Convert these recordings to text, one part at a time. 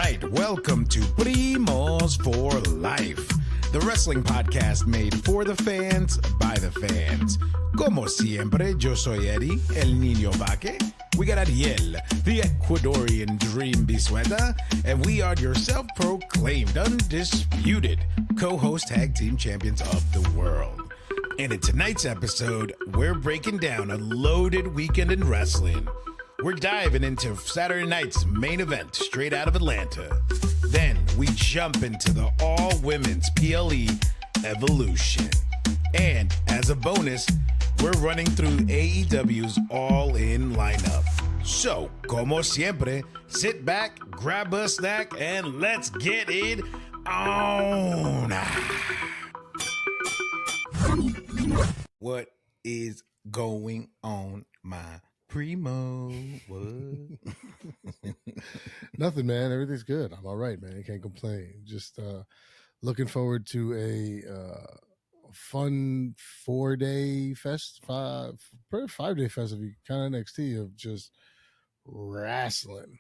right, welcome to Primos for Life, the wrestling podcast made for the fans, by the fans. Como siempre, yo soy Eddie, el niño vaque. We got Ariel, the Ecuadorian dream bisueta, and we are your self-proclaimed, undisputed co-host tag team champions of the world. And in tonight's episode, we're breaking down a loaded weekend in wrestling. We're diving into Saturday night's main event straight out of Atlanta. Then we jump into the all-women's PLE Evolution. And as a bonus, we're running through AEW's All In lineup. So, como siempre, sit back, grab a snack, and let's get it on. What is going on, my Primo? What? Nothing, man. Everything's good. I'm all right, man. Can't complain. Just looking forward to a fun 5-day festival, if you count NXT, of just wrestling.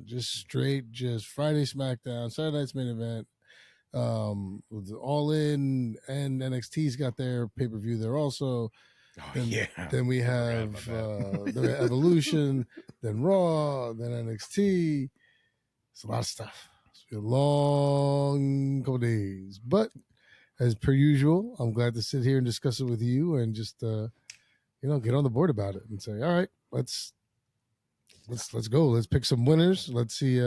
Just straight, just Friday SmackDown, Saturday night's main event. With All In, and NXT's got their pay-per-view there also. Then we have the Evolution, then Raw, then NXT. It's a lot of stuff. It's a long couple days, but as per usual, I'm glad to sit here and discuss it with you and just get on the board about it and say, all right, let's go. Let's pick some winners. Let's see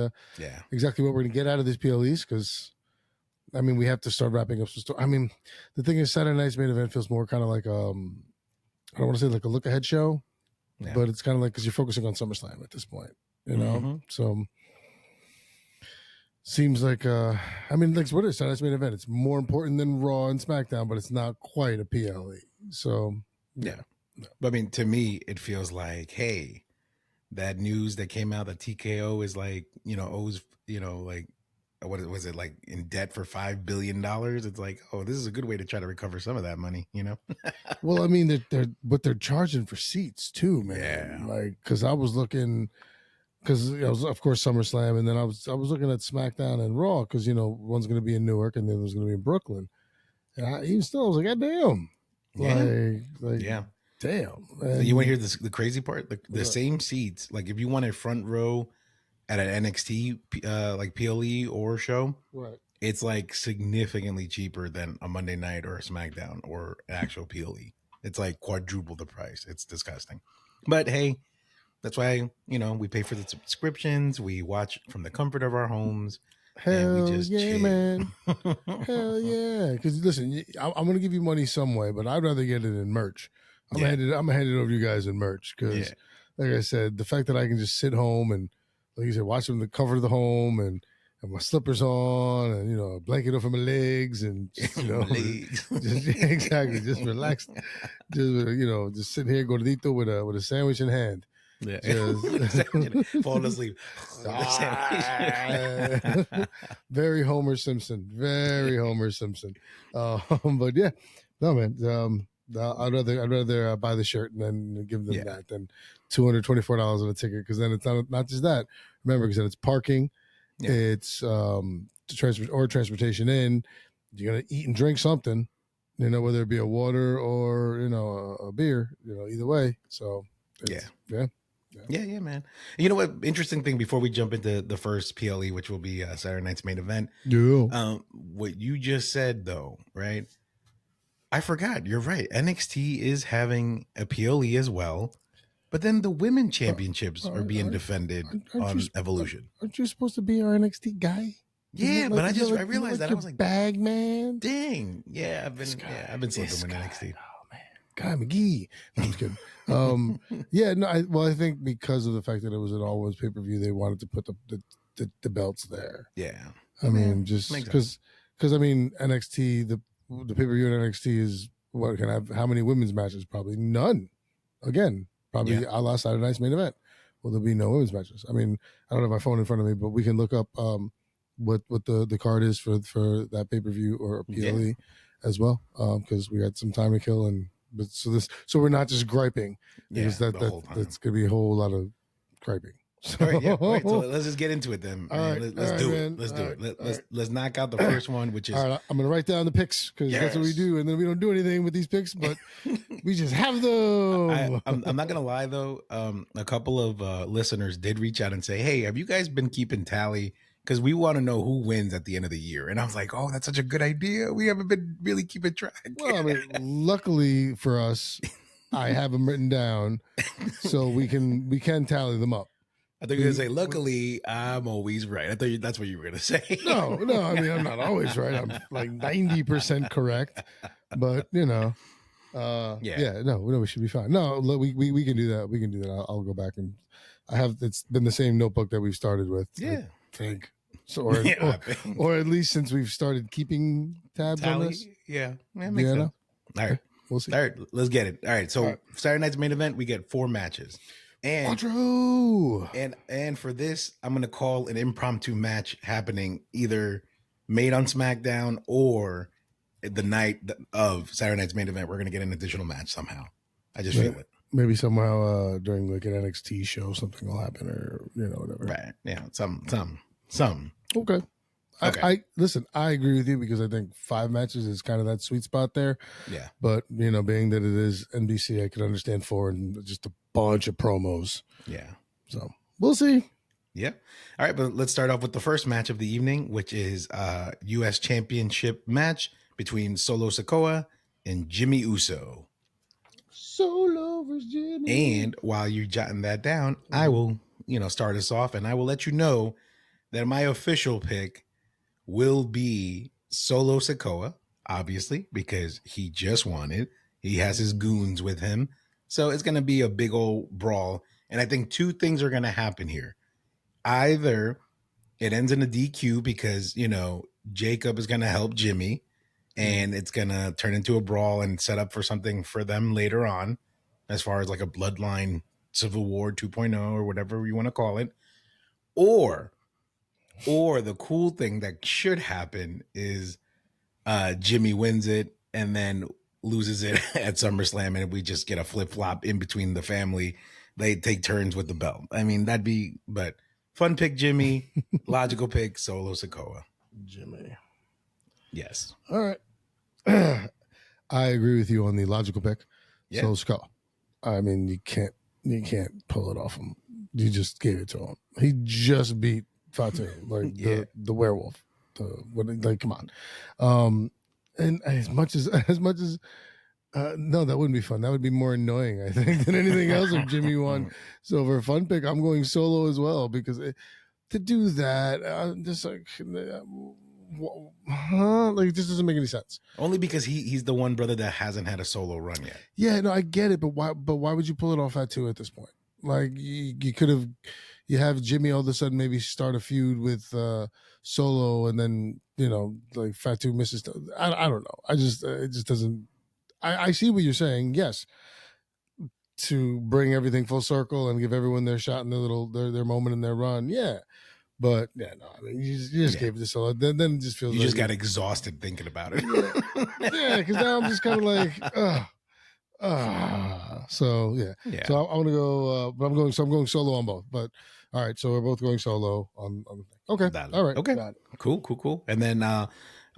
exactly what we're gonna get out of these PLEs, because I mean we have to start wrapping up some stuff. I mean, the thing is, Saturday night's main event feels more kind of like I don't want to say like a look ahead show, but it's kind of like, because you're focusing on SummerSlam at this point, you know? Mm-hmm. So seems like, like what is Saturday's main event? It's more important than Raw and SmackDown, but it's not quite a PLE. So, yeah. But I mean, to me, it feels like, hey, that news that came out that TKO is like, owes, like, what was it, like in debt for $5 billion? It's like, oh, this is a good way to try to recover some of that money, Well, I mean, they're charging for seats too, man. Yeah. Like, because I was looking, because I was, of course, SummerSlam, and then I was looking at SmackDown and Raw, because one's going to be in Newark and the other's going to be in Brooklyn, and I was like, God damn, yeah, damn. And you want to hear the crazy part? The same seats, like if you want a front row at an NXT like PLE or show, right, it's like significantly cheaper than a Monday night or a SmackDown or an actual PLE. It's like quadruple the price. It's disgusting. But hey, that's why, we pay for the subscriptions. We watch from the comfort of our homes. Hell and we just yeah, chill. Man. Hell yeah. Because listen, I'm going to give you money some way, but I'd rather get it in merch. I'm going to hand it over to you guys in merch. Because like I said, the fact that I can just sit home and, like you said, watch them to cover the home and my slippers on and, a blanket over my legs and, just, exactly, just relax. Just sitting here gordito with a sandwich in hand. Yeah. Falling asleep. Very Homer Simpson. But yeah, no, man. I'd rather buy the shirt and then give them that than $224 on a ticket, because then it's not just that. Remember, because then it's parking, it's transportation in. You're gonna eat and drink something, whether it be a water or a beer, either way. So yeah, man. You know what? Interesting thing before we jump into the first PLE, which will be Saturday night's main event. Yeah. What you just said, though, right? I forgot. You're right. NXT is having a PLE as well, but then the women championships are being defended on Evolution. Aren't you supposed to be our NXT guy? Yeah, but I realized that. I was like, bag man. Dang. Yeah, I've been slipping with NXT. Oh man, Guy McGee. No, I'm just kidding. I think because of the fact that it was an all-women's pay-per-view, they wanted to put the belts there. Yeah. I mean, just because I mean NXT the pay-per-view in NXT is what can have how many women's matches? Probably none. Again, probably a la Saturday night's main event. Will there be no women's matches? I mean, I don't have my phone in front of me, but we can look up what the card is for that pay-per-view or PLE as well, because we had some time to kill, so we're not just griping, because that's gonna be a whole lot of griping. So, All right, yeah. All right, so let's just get into it then. All Man. right, Let's all do right, it. man. Let's All do right, it. all right. Let's knock out the first one, which is All right, I'm gonna write down the picks because that's what we Yes. do, and then we don't do anything with these picks, but we just have I'm them. I'm not gonna lie though. A couple of listeners did reach out and say, "Hey, have you guys been keeping tally? Because we want to know who wins at the end of the year." And I was like, "Oh, that's such a good idea. We haven't been really keeping track." Well, I mean, luckily for us, I have them written down, so we can tally them up. I thought you were gonna say, "Luckily, I'm always right." I thought that's what you were gonna say. No, I mean, I'm not always right. I'm like 90% correct, but yeah, no, we should be fine. No, we can do that. We can do that. I'll go back and it's been the same notebook that we've started with. Yeah. I think so, or at least since we've started keeping tabs on this. Yeah, that makes sense. All right, we'll see. All right, let's get it. All right, so All right. Saturday night's main event, we get 4 matches. And for this, I'm gonna call an impromptu match happening either made on SmackDown or the night of Saturday night's main event. We're gonna get an additional match somehow. I just feel it. Maybe somehow during like an NXT show, something will happen, or whatever. Right? Yeah, some. Okay. I listen. I agree with you because I think 5 matches is kind of that sweet spot there. Yeah. But being that it is NBC, I could understand 4 and just a bunch of promos. Yeah. So we'll see. Yeah. All right, but let's start off with the first match of the evening, which is a U.S. Championship match between Solo Sikoa and Jimmy Uso. Solo versus Jimmy. And while you're jotting that down, I will, start us off, and I will let you know that my official pick will be Solo Sikoa, obviously, because he just won it. He has his goons with him. So it's going to be a big old brawl. And I think 2 things are going to happen here. Either it ends in a DQ because, Jacob is going to help Jimmy and it's going to turn into a brawl and set up for something for them later on, as far as like a bloodline Civil War 2.0 or whatever you want to call it. Or the cool thing that should happen is Jimmy wins it and then loses it at SummerSlam, and we just get a flip-flop in between the family. They take turns with the belt. I mean, but fun pick, Jimmy. Logical pick, Solo Sikoa. Jimmy. Yes. All right. I agree with you on the logical pick. Yeah. Solo Sikoa. I mean, you can't pull it off him. You just gave it to him. He just beat Fatu, like the werewolf. Come on. And as much as no, that wouldn't be fun. That would be more annoying, I think, than anything else if Jimmy won. So for a fun pick, I'm going Solo as well, because to do that, I'm just like, like it just doesn't make any sense. Only because he's the one brother that hasn't had a solo run yet. Yeah, no, I get it, but why would you pull it off at 2 at this point? Like you could have, you have Jimmy all of a sudden maybe start a feud with Solo, and then like Fatu misses. I don't know. It just doesn't. I see what you're saying. Yes, to bring everything full circle and give everyone their shot and their moment in their run. Yeah. But yeah, no, I mean, you just gave it to Solo. Then it just feels you just got exhausted thinking about it. Yeah, because now I'm just kind of like, so yeah. So I'm gonna go, but I'm going Solo on both. But all right, so we're both going Solo on the thing. Okay, all right, okay, cool. And then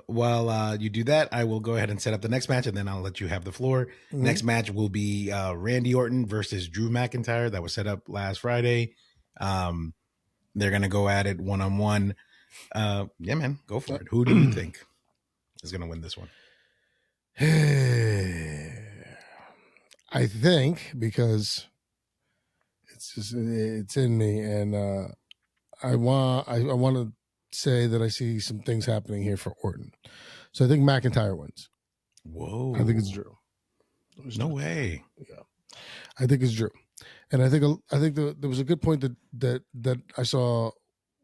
while you do that, I will go ahead and set up the next match, and then I'll let you have the floor. Mm-hmm. Next match will be Randy Orton versus Drew McIntyre. That was set up last Friday. They're going to go at it one-on-one. Yeah, man, go for it. Who do you think is going to win this one? I think, because it's in me, and I want to say that I see some things happening here for Orton. So I think McIntyre wins. Whoa. I think it's Drew. No way. Yeah. I think it's Drew. And I think there was a good point that I saw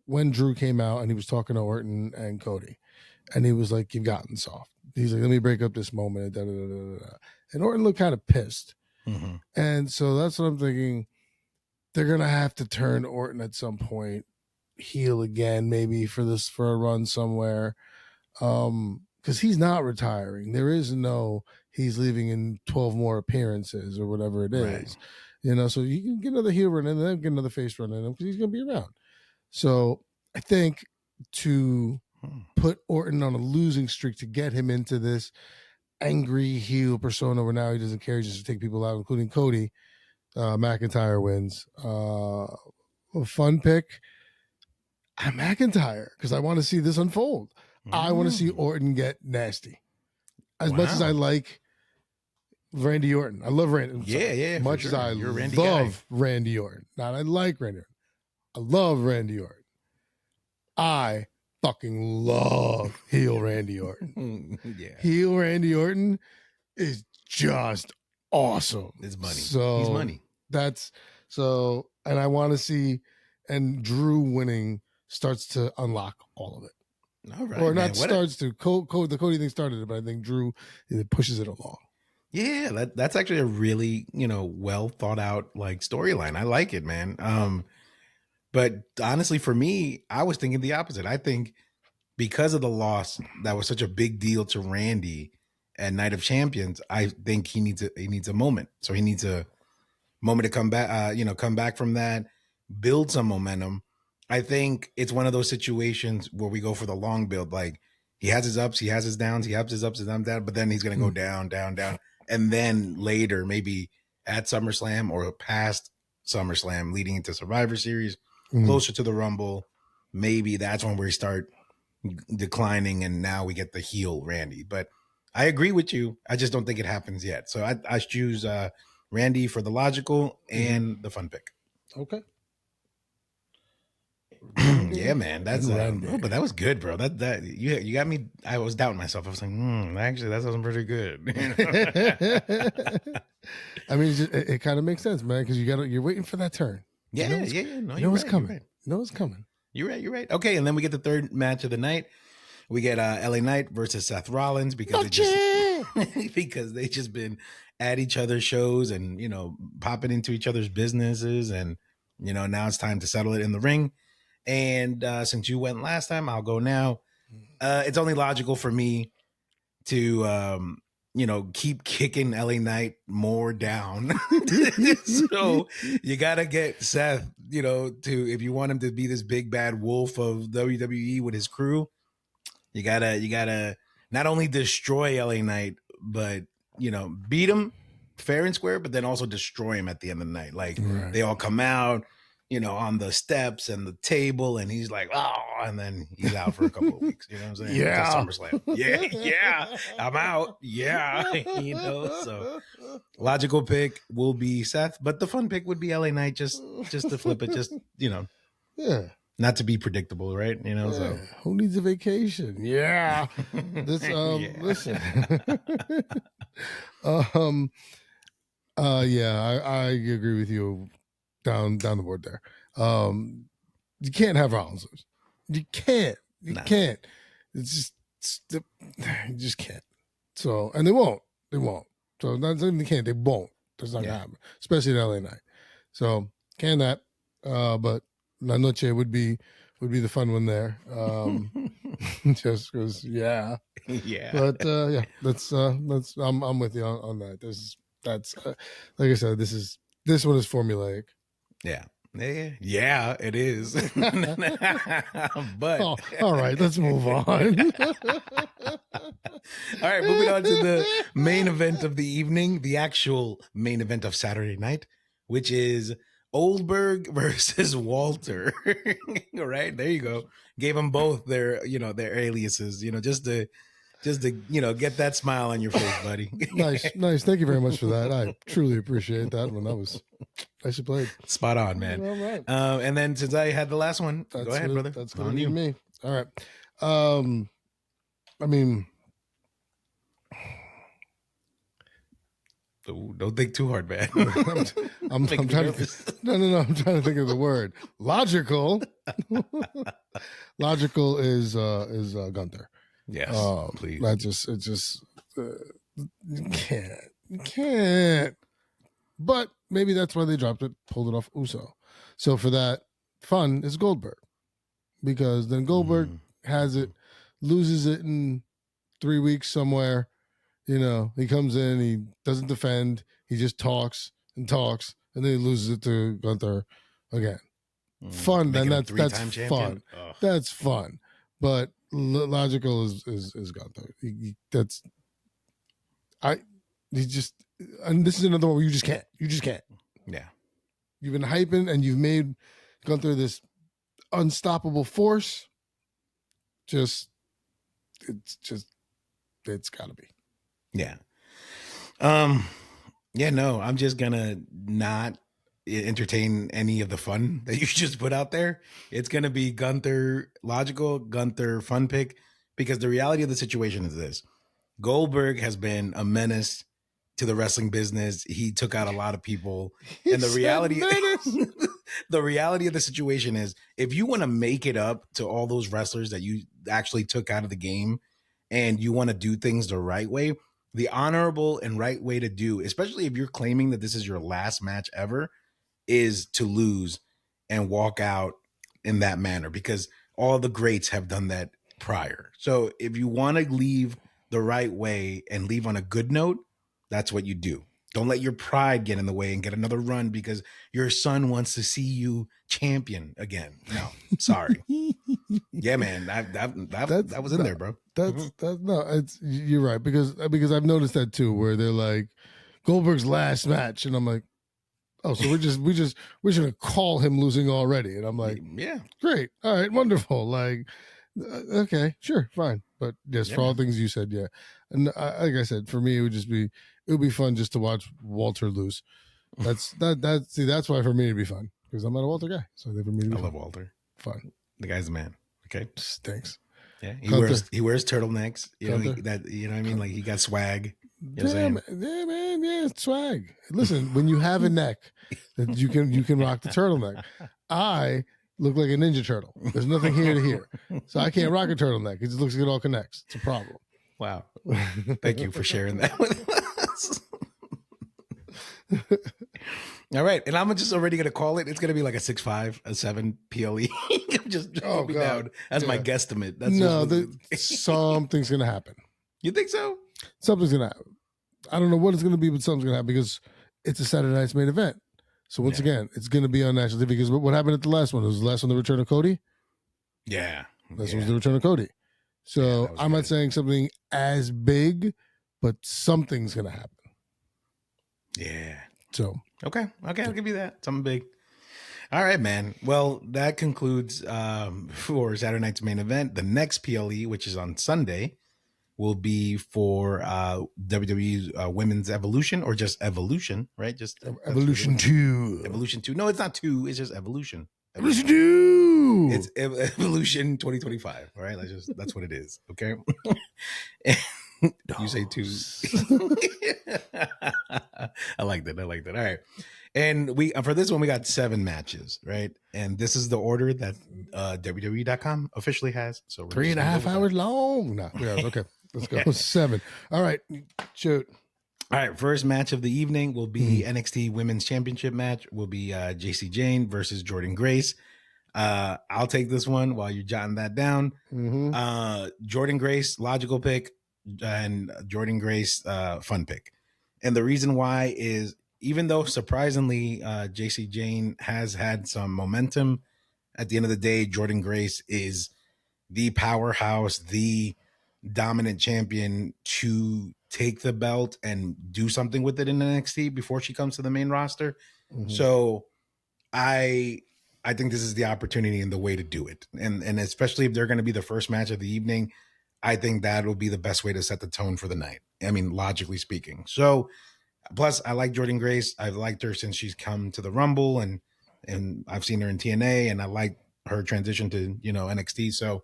when Drew came out and he was talking to Orton and Cody, and he was like, "You've gotten soft." He's like, "Let me break up this moment." And Orton looked kind of pissed. Mm-hmm. And so that's what I'm thinking. They're gonna have to turn Orton at some point heel again, maybe for a run somewhere, because he's not retiring. There is no he's leaving in 12 more appearances or whatever it is. Right. So you can get another heel run in, and then get another face run in him because he's going to be around. So I think to put Orton on a losing streak to get him into this angry heel persona where now he doesn't care, just to take people out, including Cody, McIntyre wins. A fun pick. McIntyre, because I want to see this unfold. I want to see Orton get nasty. As much as I like Randy Orton. I love Randy. Yeah. Much as I love Randy Orton. Not I like Randy Orton. I love Randy Orton. I fucking love heel Randy Orton. Yeah. Heel Randy Orton is just awesome. It's money. So he's money. And I want to see, and Drew winning starts to unlock all of it. All right, or not starts to. The Cody thing started it, but I think Drew pushes it along. Yeah, that's actually a really, well thought out like storyline. I like it, man. But honestly, for me, I was thinking the opposite. I think because of the loss that was such a big deal to Randy at Night of Champions, I think he needs a moment. So he needs a moment to come back, come back from that, build some momentum. I think it's one of those situations where we go for the long build. Like he has his ups, he has his downs, he has his ups, his downs, but then he's going to go down, down, down. And then later, maybe at SummerSlam or past SummerSlam, leading into Survivor Series, closer to the Rumble, maybe that's when we start declining and now we get the heel Randy. But I agree with you. I just don't think it happens yet. So I choose Randy for the logical and the fun pick. Okay. Yeah, man. That's but that was good, bro. That you got me. I was doubting myself. I was like, actually, that sounds pretty good. I mean, it kind of makes sense, man, because you're waiting for that turn. Yeah, No, it's coming. Right. No, it's coming. You're right. Okay, and then we get the third match of the night. We get LA Knight versus Seth Rollins because they just been at each other's shows and popping into each other's businesses, and now it's time to settle it in the ring. And since you went last time, I'll go now. It's only logical for me to keep kicking LA Knight more down. So you gotta get Seth, if you want him to be this big bad wolf of WWE with his crew, you gotta not only destroy LA Knight, but beat him fair and square, but then also destroy him at the end of the night. Like they all come out, on the steps and the table, and he's like, oh, and then he's out for a couple of weeks. You know what I'm saying? Yeah. SummerSlam. Yeah. I'm out. Yeah. So logical pick will be Seth, but the fun pick would be LA Knight just to flip it, yeah. Not to be predictable, right? So who needs a vacation? Yeah. Listen. I agree with you down the board there. You can't have Rollins lose. You can't. You just you just can't. So, and they won't. So not saying they can't, they won't. That's not gonna happen. Especially in LA Night. So can that. But La Noche would be the fun one there. Just because, yeah. But that's I'm with you on that. That's like I said, this one is formulaic. Yeah, it is. But all right, let's move on. All right, moving on to the main event of the evening, the actual main event of Saturday night, which is Oldberg versus Walter. All right, there you go. Gave them both their aliases, just to get that smile on your face, buddy. Nice. Thank you very much for that. I truly appreciate that one. That was nicely played. Spot on, man. All right. And then since I had the last one, go ahead, brother. That's going to be me. All right. I mean, don't think too hard, man. I'm trying to. No. I'm trying to think of the word. Logical. Logical is Gunther. Yes, please. You can't. But maybe that's why they dropped it, pulled it off Uso. So for that, fun is Goldberg, because then Goldberg has it, loses it in 3 weeks somewhere. He comes in, he doesn't defend, he just talks and talks and then he loses it to Gunther again. Fun, then that's fun. Ugh. That's fun. But logical is Gunther. That's he just, and this is another one where you just can't. Yeah. You've been hyping and you've made Gunther this unstoppable force. It's gotta be. Yeah. Yeah, no, I'm just gonna not entertain any of the fun that you just put out there. It's gonna be Gunther logical, Gunther fun pick, because the reality of the situation is this. Goldberg has been a menace to the wrestling business. He took out a lot of people. And the reality the reality of the situation is, if you want to make it up to all those wrestlers that you actually took out of the game and you want to do things the right way, the honorable and right way to do, especially if you're claiming that this is your last match ever, is to lose and walk out in that manner, because all the greats have done that prior. So if you want to leave the right way and leave on a good note, that's what you do. Don't let your pride get in the way and get another run because your son wants to see you champion again. No, sorry. Yeah, man, that was in there, bro. That's no, you're right, because I've noticed that too, where they're like Goldberg's last match, and I'm like, oh, so we're just gonna call him losing already, and I'm like, yeah, great, all right, wonderful, like, okay, sure, fine, but yes, for all things you said, yeah, and like I said, for me, it would be fun just to watch Walter lose. That's why for me it'd be fun, because I'm not a Walter guy, so for me, I love Walter. Fun. The guy's a man. Okay, stinks. Yeah, he wears turtlenecks. You know, you know what I mean? Like, he got swag. You know yeah, man, yeah, swag. Listen, when you have a neck that you can rock the turtleneck. I look like a Ninja Turtle. There's nothing here to here, so I can't rock a turtleneck. It just looks like it all connects. It's a problem. Wow. Thank you for sharing that with us. All right, and I'm just already gonna call it. It's gonna be like a 6'5", a 7 PLE. just put me down as my guesstimate. That's something's gonna happen. You think so? Something's gonna happen. I don't know what it's gonna be, but something's gonna happen because it's a Saturday night's main event. So once again, it's gonna be on national TV. Because what happened at the last one? Was the last one the return of Cody? Yeah, this was the return of Cody. So I'm not saying something as big, but something's gonna happen. Yeah. So okay, I'll give you that. Something big. All right, man. Well, that concludes for Saturday night's main event. The next PLE, which is on Sunday, will be for WWE's Women's Evolution, or just Evolution, right? Just Evolution 2. Evolution 2. No, it's not 2. It's just Evolution. Evolution 2. It's Evolution 2025. All right, that's what it is. Okay. You say 2. I like that. All right. And we for this one we got 7 matches, right? And this is the order that WWE.com officially has. So 3.5 hours long. No, okay. Let's go. 7. All right. Shoot. All right. First match of the evening will be NXT Women's Championship match. Will be JC Jane versus Jordan Grace. I'll take this one while you're jotting that down. Jordan Grace, logical pick, and Jordan Grace, fun pick. And the reason why is, even though surprisingly JC Jane has had some momentum, at the end of the day, Jordan Grace is the powerhouse, the dominant champion to take the belt and do something with it in NXT before she comes to the main roster. So I think this is the opportunity and the way to do it. And especially if they're going to be the first match of the evening, I think that will be the best way to set the tone for the night. I mean, logically speaking. So plus I like Jordan Grace. I've liked her since she's come to the Rumble, and I've seen her in TNA, and I like her transition to, NXT. So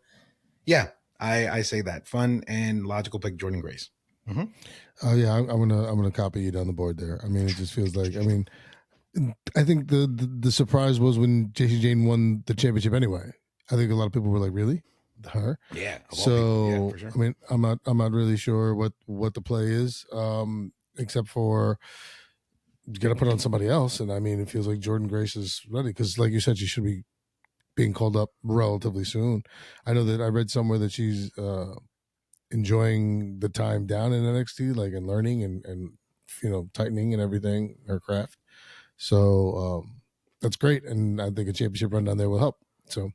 yeah, I say that fun and logical pick, Jordan Grace. Oh yeah, I'm gonna copy you down the board there. I mean, it just feels like, I think the surprise was when JC Jane won the championship anyway. I think a lot of people were like, really? Her? Yeah. So yeah, for sure. I mean, I'm not really sure what the play is, except for you got to put on somebody else. And I mean, it feels like Jordan Grace is ready because, like you said, she should be being called up relatively soon. I know that I read somewhere that she's enjoying the time down in NXT, like, and learning and tightening and everything, her craft. So that's great, and I think a championship run down there will help. So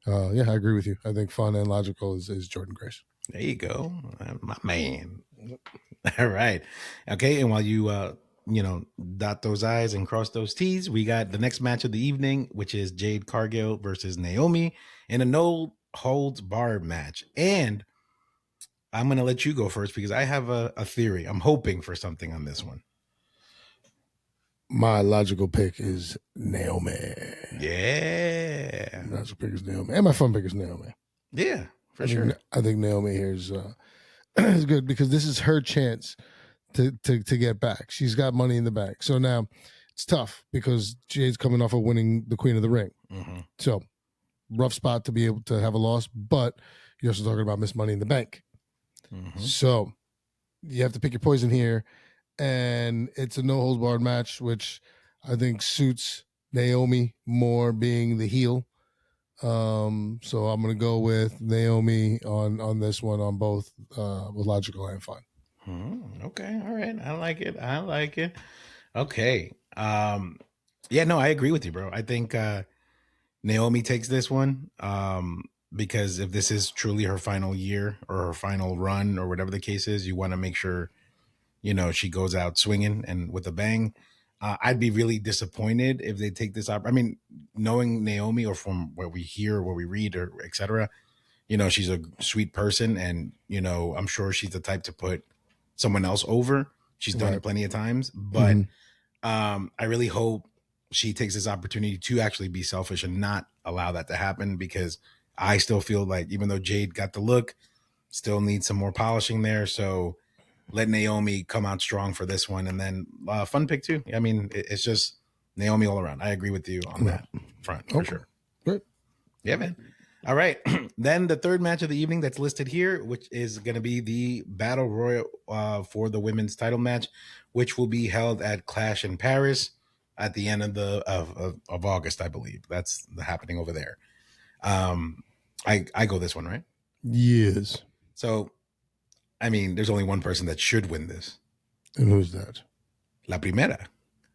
yeah, I agree with you. I think fun and logical is Jordan Grace. There you go, my man. All right, okay. And while you dot those I's and cross those T's, we got the next match of the evening, which is Jade Cargill versus Naomi in a no holds barred match. And I'm going to let you go first because I have a theory. I'm hoping for something on this one. My logical pick is Naomi. Yeah. Logical pick is Naomi. And my fun pick is Naomi. Yeah, for sure. I think Naomi here is good because this is her chance to get back. She's got money in the bank. So now it's tough because Jade's coming off of winning the Queen of the Ring. Mm-hmm. So rough spot to be able to have a loss, but you're also talking about Miss Money in the Bank. Mm-hmm. So you have to pick your poison here, and it's a no holds barred match, which I think suits Naomi more being the heel. So I'm going to go with Naomi on this one on both with logical and fun. Okay, all right, I like it. Okay, yeah, no, I agree with you, bro. I think Naomi takes this one because if this is truly her final year or her final run or whatever the case is, you want to make sure she goes out swinging and with a bang. I'd be really disappointed if they take this up. I mean, knowing Naomi or from what we hear, what we read, or etc., she's a sweet person, and I'm sure she's the type to put someone else over. She's done it plenty of times, but I really hope she takes this opportunity to actually be selfish and not allow that to happen, because I still feel like even though Jade got the look, still needs some more polishing there. So let Naomi come out strong for this one. And then fun pick too. I mean, it's just Naomi all around. I agree with you on that front for sure. Good. Yeah, man. All right. Then the third match of the evening that's listed here, which is going to be the Battle Royal for the women's title match, which will be held at Clash in Paris at the end of August, I believe. That's happening over there. I go this one, right? Yes. So, I mean, there's only one person that should win this. And who's that? La Primera,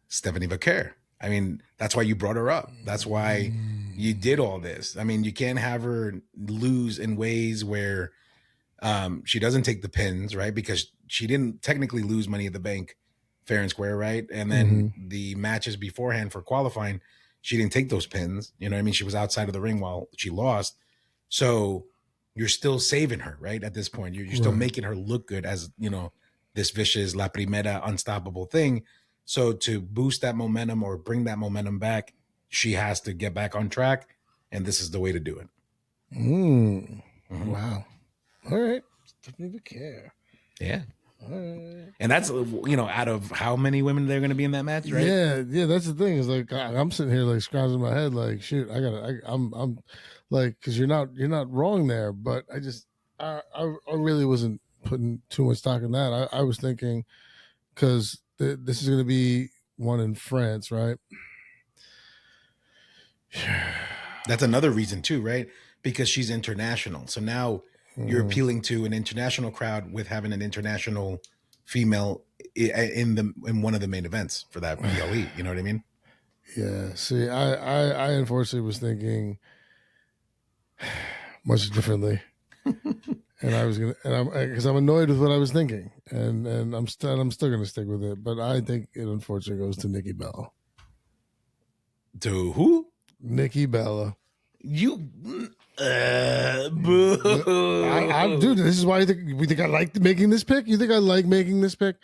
Stephanie Vaquer. I mean, that's why you brought her up. That's why you did all this. I mean, you can't have her lose in ways where she doesn't take the pins, right? Because she didn't technically lose Money at the Bank fair and square, right? And then the matches beforehand for qualifying, she didn't take those pins. You know what I mean? She was outside of the ring while she lost. So you're still saving her, right? At this point, you're still making her look good as, this vicious La Primera unstoppable thing. So to boost that momentum or bring that momentum back, she has to get back on track. And this is the way to do it. Wow. All right. Stephanie Vaquer. Yeah. And that's out of how many women they're going to be in that match, right? Yeah. That's the thing. Is like I'm sitting here like scratching my head, like shoot, I'm like, because you're not wrong there, but I really wasn't putting too much stock in that. I was thinking because this is going to be one in France, right? That's another reason too, right? Because she's international, so now you're appealing to an international crowd with having an international female in one of the main events for that PLE. You know what I mean? Yeah. See, I unfortunately was thinking much differently, and I was gonna, because I'm annoyed with what I was thinking, and I'm still gonna stick with it, but I think it unfortunately goes to Nikki Bella. To who? Nikki Bella. You. Boo. Dude, this is why we think I like making this pick. You think I like making this pick?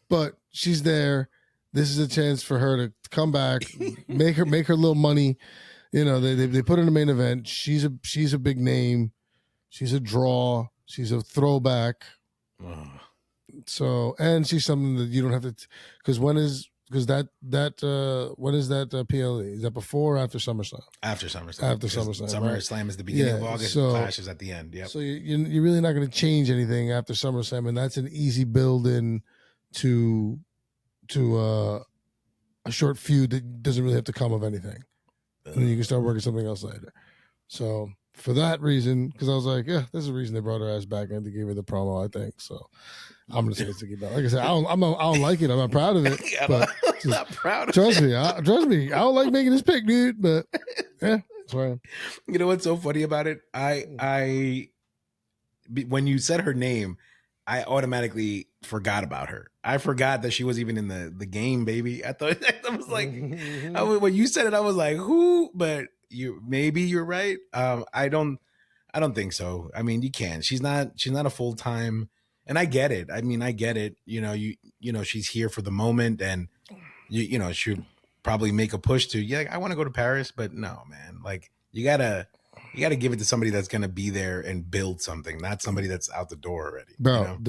But she's there. This is a chance for her to come back, make her little money. They put her in the main event. She's a big name. She's a draw. She's a throwback. So, and she's something that you don't have to, because when is that PLE? Is that before or after SummerSlam? After SummerSlam. After SummerSlam. SummerSlam is the beginning of August. So, Clash is at the end. Yep. So you're really not going to change anything after SummerSlam, and that's an easy build in to a short feud that doesn't really have to come of anything, and then you can start working something else later. So for that reason, because I was like, yeah, there's a reason they brought her ass back and they gave her the promo, I think. So I'm gonna say it's Nikki Bella. Like I said, I don't like it. I'm not proud of it. But I'm not proud of trust it. Trust me. I don't like making this pick, dude. But yeah, that's where I am. You know what's so funny about it? When you said her name, I automatically forgot about her. I forgot that she was even in the game, baby. I thought I was like, when you said it, I was like, who? But you're right. I don't think so. I mean, you can. She's not a full time, and I get it. I mean, I get it. She's here for the moment, and she'll probably make a push to I want to go to Paris, but no, man. Like you gotta give it to somebody that's gonna be there and build something, not somebody that's out the door already. Bro,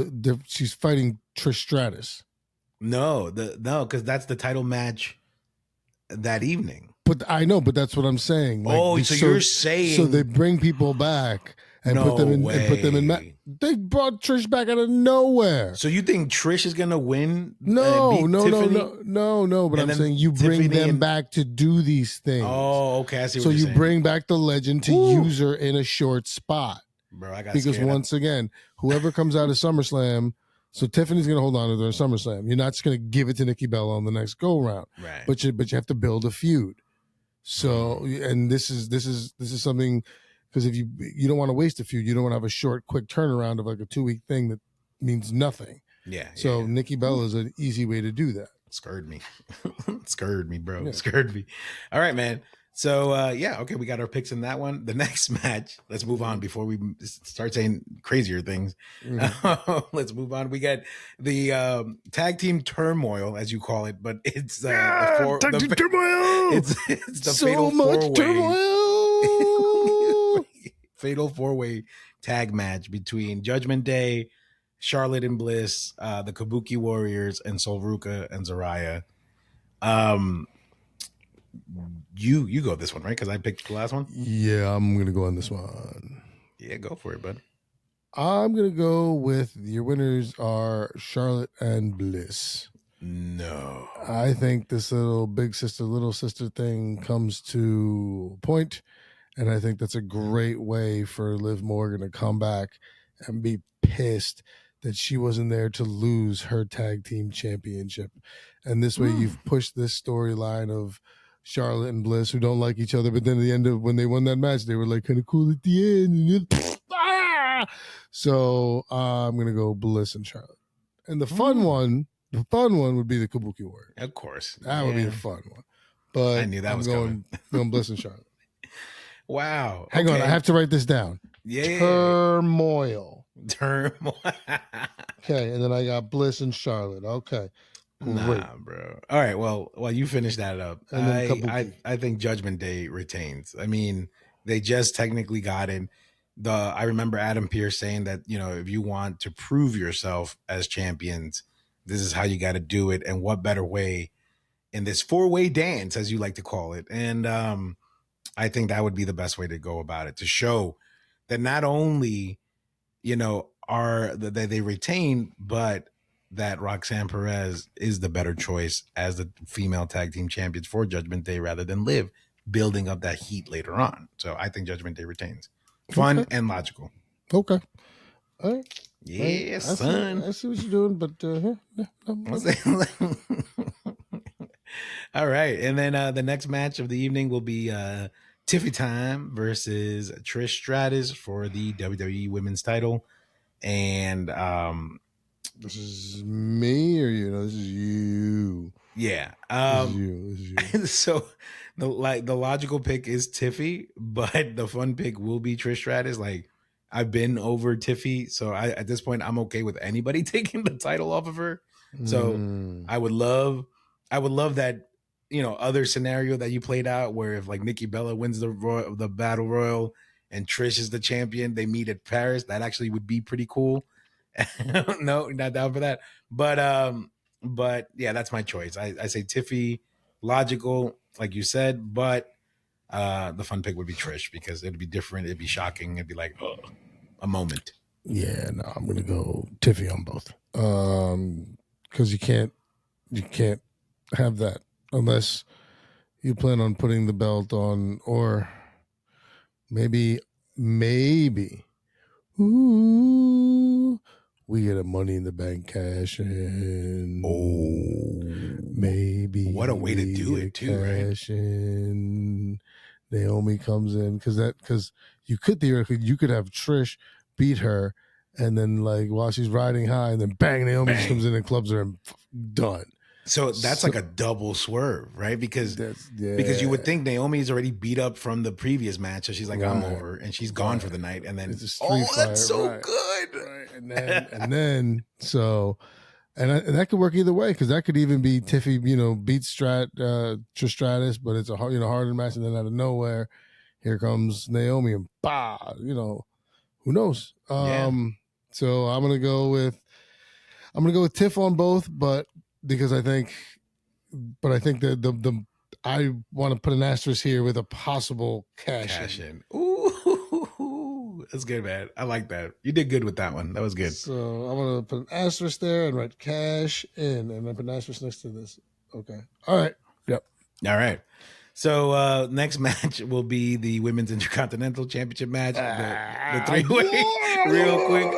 she's fighting Trish Stratus. No, because that's the title match that evening. But I know, but that's what I'm saying. Like, so you're saying so they bring people back and put them in. They brought Trish back out of nowhere. So you think Trish is gonna win? No. But I'm saying you bring them back to do these things. Oh, okay. I see. So you bring back the legend to use her in a short spot. Bro, I got because once again, whoever comes out of SummerSlam. So Tiffany's going to hold on to their SummerSlam. You're not just going to give it to Nikki Bella on the next go round, right? But you have to build a feud. So, and this is something, because if you don't want to waste a feud, you don't want to have a short, quick turnaround of like a 2-week thing that means nothing. Yeah. So Nikki Bella is an easy way to do that. Scared me, bro. Yeah. Scared me. All right, man. So okay, we got our picks in that one. The next match, let's move on before we start saying crazier things. Let's move on. We got the tag team turmoil, as you call it, but it's tag team turmoil. It's the so fatal much four-way, turmoil. Fatal 4-way tag match between Judgment Day, Charlotte and Bliss, the Kabuki Warriors, and Sol Ruka and Zaraya. You go this one, right? Because I picked the last one. Yeah, I'm gonna go on this one. Yeah, go for it, bud. I'm gonna go with your winners are Charlotte and Bliss. No, I think this little big sister, little sister thing comes to a point, and I think that's a great way for Liv Morgan to come back and be pissed that she wasn't there to lose her tag team championship. And this way, you've pushed this storyline of Charlotte and Bliss who don't like each other, but then at the end of when they won that match, they were like kind of cool at the end. So I'm gonna go Bliss and Charlotte. And the fun one would be the Kabuki Warrior. Of course, that would be the fun one. But I knew that was going Bliss and Charlotte. Wow. Hang on, I have to write this down. Yeah. Turmoil. Okay, and then I got Bliss and Charlotte. Okay. Great. Nah, bro. All right. Well, while you finish that up, I think Judgment Day retains. I mean, they just technically got in. I remember Adam Pearce saying that, if you want to prove yourself as champions, this is how you got to do it. And what better way in this 4-way dance, as you like to call it. And I think that would be the best way to go about it, to show that not only, they retain, but that Roxanne Perez is the better choice as the female tag team champions for Judgment Day rather than Liv, building up that heat later on. So I think Judgment Day retains. Fun and logical. Okay. All right. Yeah, son. I see what you're doing, but all right. And then the next match of the evening will be Tiffy Time versus Trish Stratus for the WWE Women's title. And this is me or you? No, this is you. Yeah. This is you. So the logical pick is Tiffy, but the fun pick will be Trish Stratus. Like, I've been over Tiffy, so at this point I'm okay with anybody taking the title off of her. So I would love that, other scenario that you played out where if like Nikki Bella wins the Battle Royal and Trish is the champion, they meet at Paris. That actually would be pretty cool. No, not down for that. But yeah, that's my choice. I say Tiffy, logical, like you said, but the fun pick would be Trish because it'd be different. It'd be shocking. It'd be like a moment. Yeah, no, I'm gonna go Tiffy on both. Because you can't have that unless you plan on putting the belt on, or maybe. Ooh, we get a Money in the Bank cash in. Oh, Maybe what a way to we do get it too, right? cash in. Naomi comes in because you could theoretically have Trish beat her, and then like while she's riding high, and then bang, Naomi just comes in and clubs her and done. So that's like a double swerve, right? Because you would think Naomi's already beat up from the previous match, so she's like, I'm over, and she's gone for the night. And then it's a street fight, that's so good, right? And then so. And that could work either way, because that could even be Tiffy, beats Trish Stratus, but it's a harder match, and then out of nowhere, here comes Naomi, and who knows? So I'm gonna go with Tiff on both, but because I think that I want to put an asterisk here with a possible cash in. Ooh, that's good, man. I like that. You did good with that one. That was good. So I'm gonna put an asterisk there and write cash in, and I put an asterisk next to this. Okay. All right. Yep. All right. So next match will be the Women's Intercontinental Championship match, the three-way. Real quick,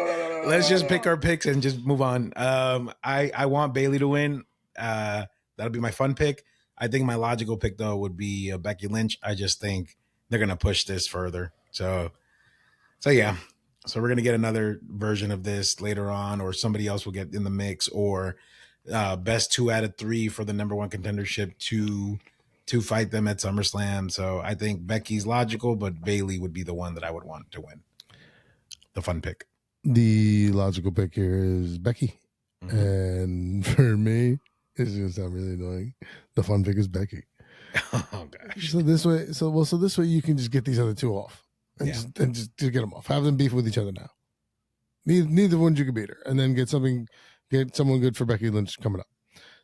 let's just pick our picks and just move on. I want Bayley to win. That'll be my fun pick. I think my logical pick, though, would be Becky Lynch. I just think they're going to push this further. So yeah. So we're going to get another version of this later on, or somebody else will get in the mix, or best 2 out of 3 for the number 1 contendership to fight them at SummerSlam. So I think Becky's logical, but Bayley would be the one that I would want to win. The fun pick. The logical pick here is Becky. Mm-hmm. And for me, it's going to sound really annoying, the fun pick is Becky. Oh gosh. So this way you can just get these other 2 off. And just get them off. Have them beef with each other now. Neither one you can beat her, and then get someone good for Becky Lynch coming up.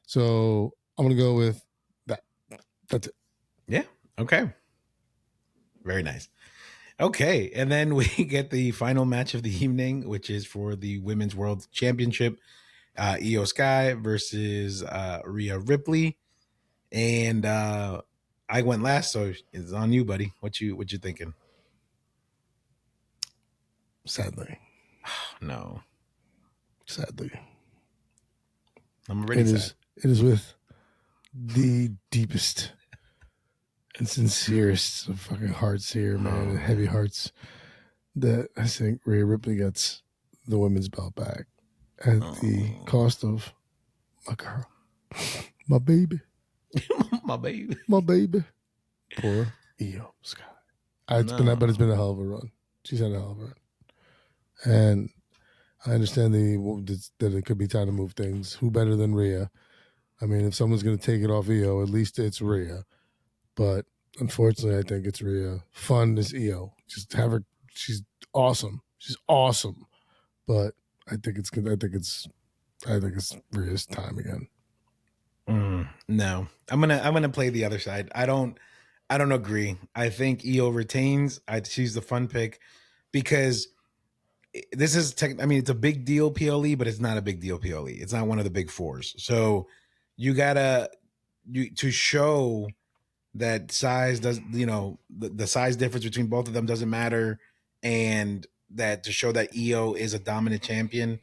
So I'm gonna go with that. That's it. Yeah. Okay. Very nice. Okay, and then we get the final match of the evening, which is for the Women's World Championship. Io Sky versus Rhea Ripley, and I went last, so it's on you, buddy. What you thinking? Sadly. No. Sadly. I'm already sad. It is with the deepest and sincerest of fucking hearts here, man, and heavy hearts, that I think Rhea Ripley gets the women's belt back at the cost of my girl, my baby. My baby. My baby. Poor Io Sky. It's been a hell of a run. She's had a hell of a run. And I understand that it could be time to move things. Who better than Rhea? I mean, if someone's going to take it off Io, at least it's Rhea. But unfortunately, I think it's Rhea. Fun is Io. Just have her. She's awesome. She's awesome. But I think it's good. I think it's Rhea's time again. No, I'm gonna play the other side. I don't agree. I think Io retains. She's the fun pick, because this is it's a big deal PLE, but it's not a big deal PLE. It's not one of the big 4s. So you gotta to show that size does, the size difference between both of them doesn't matter, and that to show that Io is a dominant champion,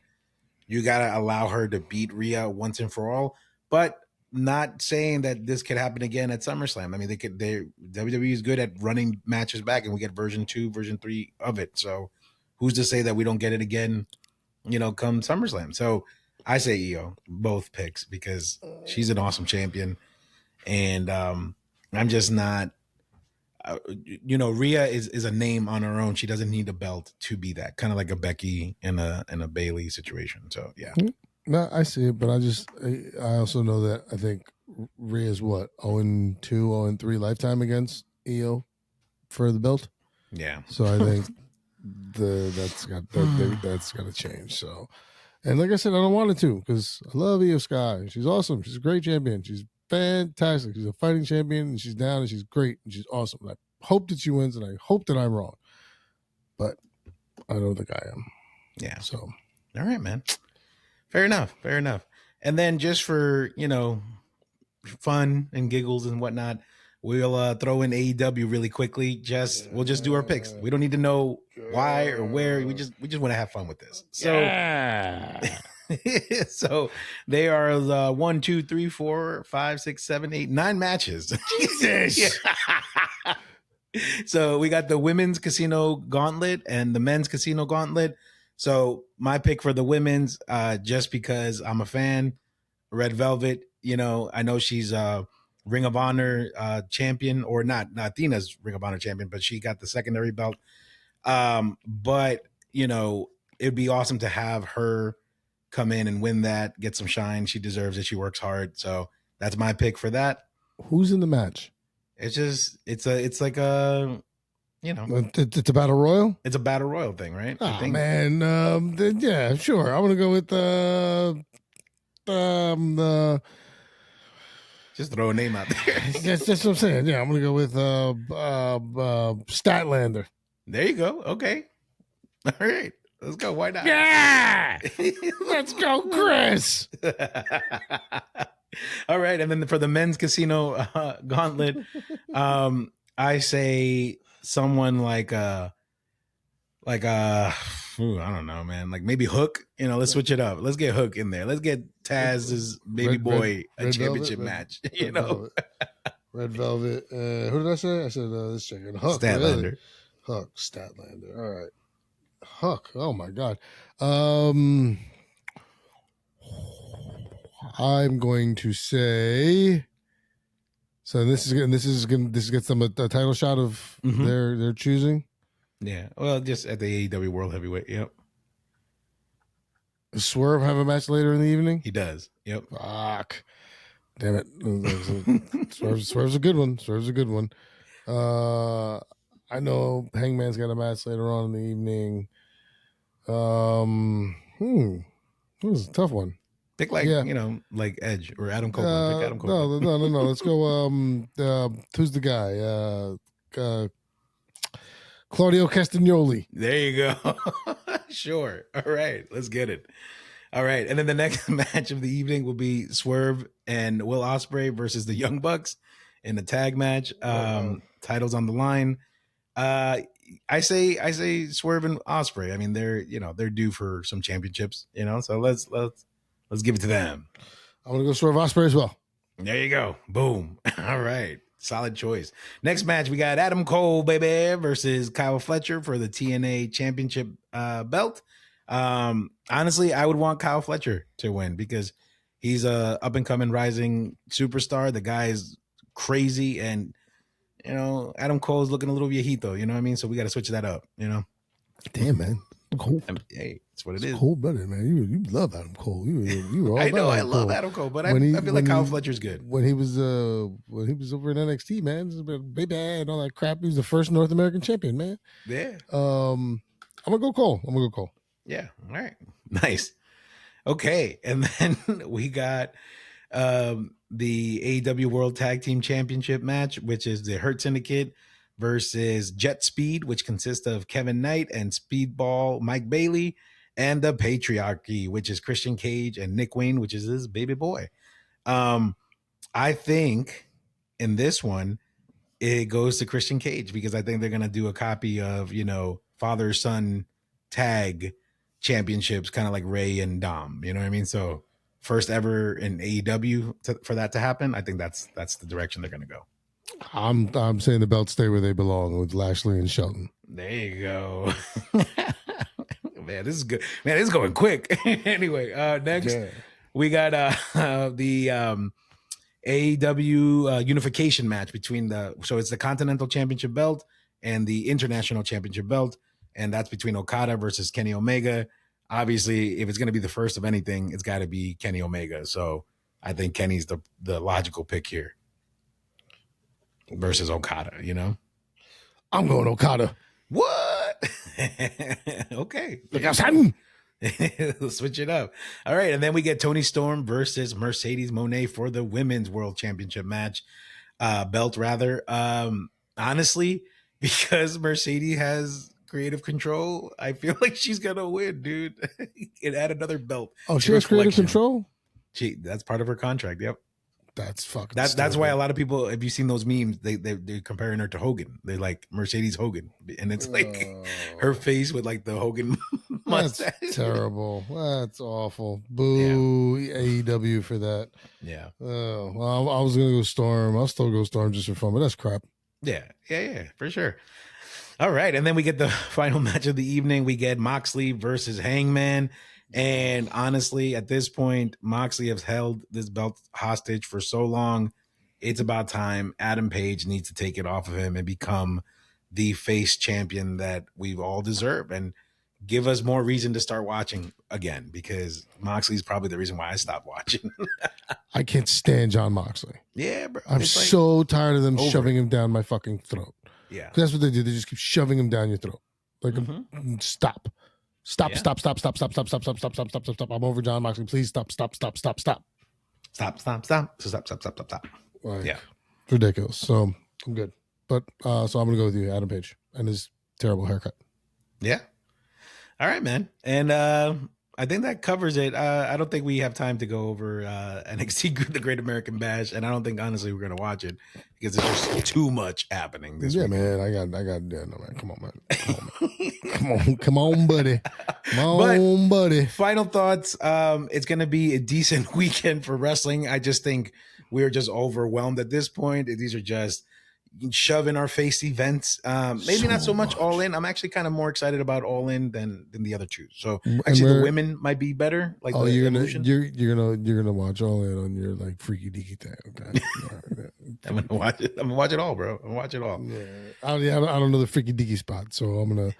you gotta allow her to beat Rhea once and for all. But not saying that this could happen again at SummerSlam. I mean, WWE is good at running matches back, and we get version 2, version 3 of it. So who's to say that we don't get it again, come SummerSlam? So I say Io, both picks, because she's an awesome champion. And I'm just not, Rhea is a name on her own. She doesn't need a belt to be that, kind of like a Becky and a Bayley situation. So, yeah. No, I see it, but I also know that I think Rhea's 0-2, 0-3 lifetime against Io for the belt. Yeah. So I think that's got to change. So, and like I said, I don't want it to, because I love Io Sky. She's awesome. She's a great champion. She's fantastic. She's a fighting champion, and she's down, and she's great, and she's awesome. And I hope that she wins, and I hope that I'm wrong, but I don't think I am. Yeah. So, all right, man. Fair enough. And then just for, fun and giggles and whatnot, we'll throw in AEW really quickly. We'll just do our picks. We don't need to know why or where. We just want to have fun with this. So yeah. so they are 1, 2, 3, 4, 5, 6, 7, 8, 9 matches. Jesus. So we got the women's casino gauntlet and the men's casino gauntlet. So my pick for the women's, just because I'm a fan, Red Velvet. You know, I know she's Ring of Honor champion, or not Athena's Ring of Honor champion, but she got the secondary belt. But you know, it'd be awesome to have her come in and win that, get some shine. She deserves it. She works hard. So that's my pick for that. Who's in the match? It's like a, you know, it's a battle royal. It's a battle royal thing, right? Oh I think. man, yeah, sure. I'm gonna go with Just throw a name out there. that's what I'm saying. Yeah, I'm gonna go with Statlander. There you go. Okay. All right. Let's go. Why not? Yeah. Let's go, Chris. All right. And then for the men's casino gauntlet, I say someone like I don't know, man. Like maybe Hook. You know, let's switch it up. Let's get Hook in there. Let's get Taz's baby boy a championship match. You know, Red Velvet. Who did I say? I said let's check it. Hook. Statlander. Really? Hook. Statlander. All right. Hook. Oh my God. I'm going to say. So this gets them a title shot of their choosing. Yeah. Well, just at the AEW World Heavyweight. Yep. Does Swerve have a match later in the evening? He does. Yep. Fuck. Damn it. Swerve's a good one. Swerve's a good one. I know Hangman's got a match later on in the evening. That was a tough one. Pick like Edge or Adam Copeland. Pick Adam Copeland. No. Let's go. Who's the guy? Claudio Castagnoli. There you go. Sure. All right. Let's get it. All right. And then the next match of the evening will be Swerve and Will Ospreay versus the Young Bucks in the tag match. Titles on the line. I say Swerve and Ospreay. I mean, they're due for some championships, you know. So let's give it to them. I'm gonna go Swerve Ospreay as well. There you go. Boom. All right. Solid choice. Next match, we got Adam Cole, baby, versus Kyle Fletcher for the TNA Championship belt. Honestly, I would want Kyle Fletcher to win because he's a up and coming rising superstar. The guy is crazy, and you know Adam Cole's looking a little viejito. You know what I mean? So we got to switch that up. You know? Damn, man. Cole. I mean, hey, it's what it is. Cole better, man. You love Adam Cole. You were all I know about I love Cole. Adam Cole, but I feel like Kyle Fletcher's good. When he was over in NXT, man, baby and all that crap. He was the first North American champion, man. Yeah. I'm gonna go Cole. Yeah. All right. Nice. Okay, and then we got the AEW World Tag Team Championship match, which is the Hurt Syndicate versus Jet Speed, which consists of Kevin Knight and Speedball Mike Bailey, and the Patriarchy, which is Christian Cage and Nick Wayne, which is his baby boy. I think in this one, it goes to Christian Cage because I think they're going to do a copy of, you know, father-son tag championships, kind of like Ray and Dom. You know what I mean? So first ever in AEW for that to happen. I think that's the direction they're going to go. I'm saying the belts stay where they belong with Lashley and Shelton. There you go. Man, this is good. Man, it's going quick. Anyway, next we got the AEW unification match between so it's the Continental Championship belt and the International Championship belt, and that's between Okada versus Kenny Omega. Obviously, if it's going to be the first of anything, it's got to be Kenny Omega. So I think Kenny's the logical pick here versus Okada, you know? I'm going Okada. What? Okay. Let's switch it up. All right. And then we get Toni Storm versus Mercedes Moné for the Women's World Championship match, belt rather. Honestly, because Mercedes has creative control, I feel like she's going to win, dude. And add another belt. Oh, she has creative control? That's part of her contract. Yep. That's fucking. That's why a lot of people, if you've seen those memes, they're comparing her to Hogan. They like Mercedes Hogan, and it's like her face with like the Hogan mustache. That's terrible. That's awful. Boo AEW for that. Yeah. Oh, well, I was gonna go Storm. I'll still go Storm just for fun, but that's crap. Yeah, for sure. All right, and then we get the final match of the evening. We get Moxley versus Hangman. And honestly, at this point, Moxley has held this belt hostage for so long. It's about time. Adam Page needs to take it off of him and become the face champion that we've all deserved, and give us more reason to start watching again, because Moxley's probably the reason why I stopped watching. I can't stand John Moxley. Yeah, bro. I'm so tired of them shoving him down my fucking throat. Yeah. That's what they do. They just keep shoving him down your throat. Like, stop. Stop. I'm over John Moxley. Please stop. Like, Yeah. It's ridiculous. So I'm good. But so I'm gonna go with you, Adam Page, and his terrible haircut. Yeah. All right, man. And I think that covers it. I don't think we have time to go over NXT, the Great American Bash, and I don't think honestly we're gonna watch it because there's just too much happening this week. Man. I got. Yeah, no, man. Come on, man. Come on, buddy. Buddy. Final thoughts. It's gonna be a decent weekend for wrestling. I just think we're just overwhelmed at this point. These are just shove in our face events. Maybe not so much All In. I'm actually kind of more excited about All In than the other two. So actually the women might be better. Like you're gonna watch All In on your like freaky deaky thing. Okay. I'm gonna watch it. I'm gonna watch it all, bro. I'm gonna watch it all. Yeah. I don't know the freaky deaky spot, so I'm gonna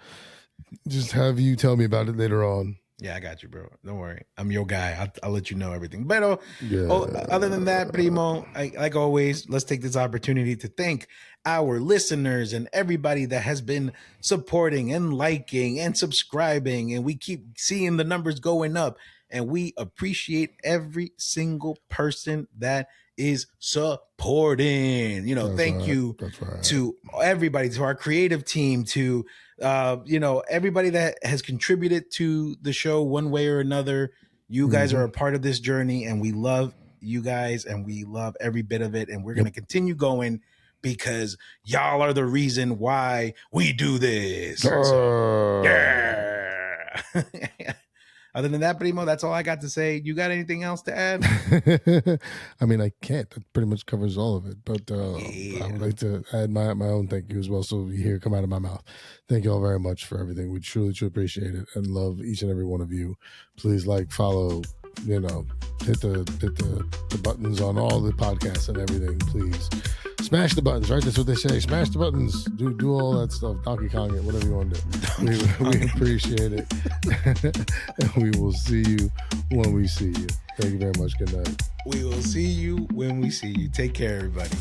just have you tell me about it later on. Yeah, I got you, bro. Don't worry. I'm your guy. I'll let you know everything. But other than that, Primo, like always, let's take this opportunity to thank our listeners and everybody that has been supporting and liking and subscribing. And we keep seeing the numbers going up. And we appreciate every single person that is supporting. Thank you to everybody, to our creative team, to everybody that has contributed to the show one way or another. You guys are a part of this journey, and we love you guys, and we love every bit of it. And we're going to continue going because y'all are the reason why we do this. So, yeah. Other than that, Primo, that's all I got to say. You got anything else to add? I mean, I can't. That pretty much covers all of it. But I would like to add my own thank you as well, so you hear it come out of my mouth. Thank you all very much for everything. We truly, truly appreciate it and love each and every one of you. Please follow, hit the buttons on all the podcasts and everything. Please smash the buttons, right? That's what they say. Smash the buttons. Do all that stuff. Donkey Kong it, whatever you want to do. We appreciate it. And we will see you when we see you. Thank you very much. Good night. We will see you when we see you. Take care, everybody.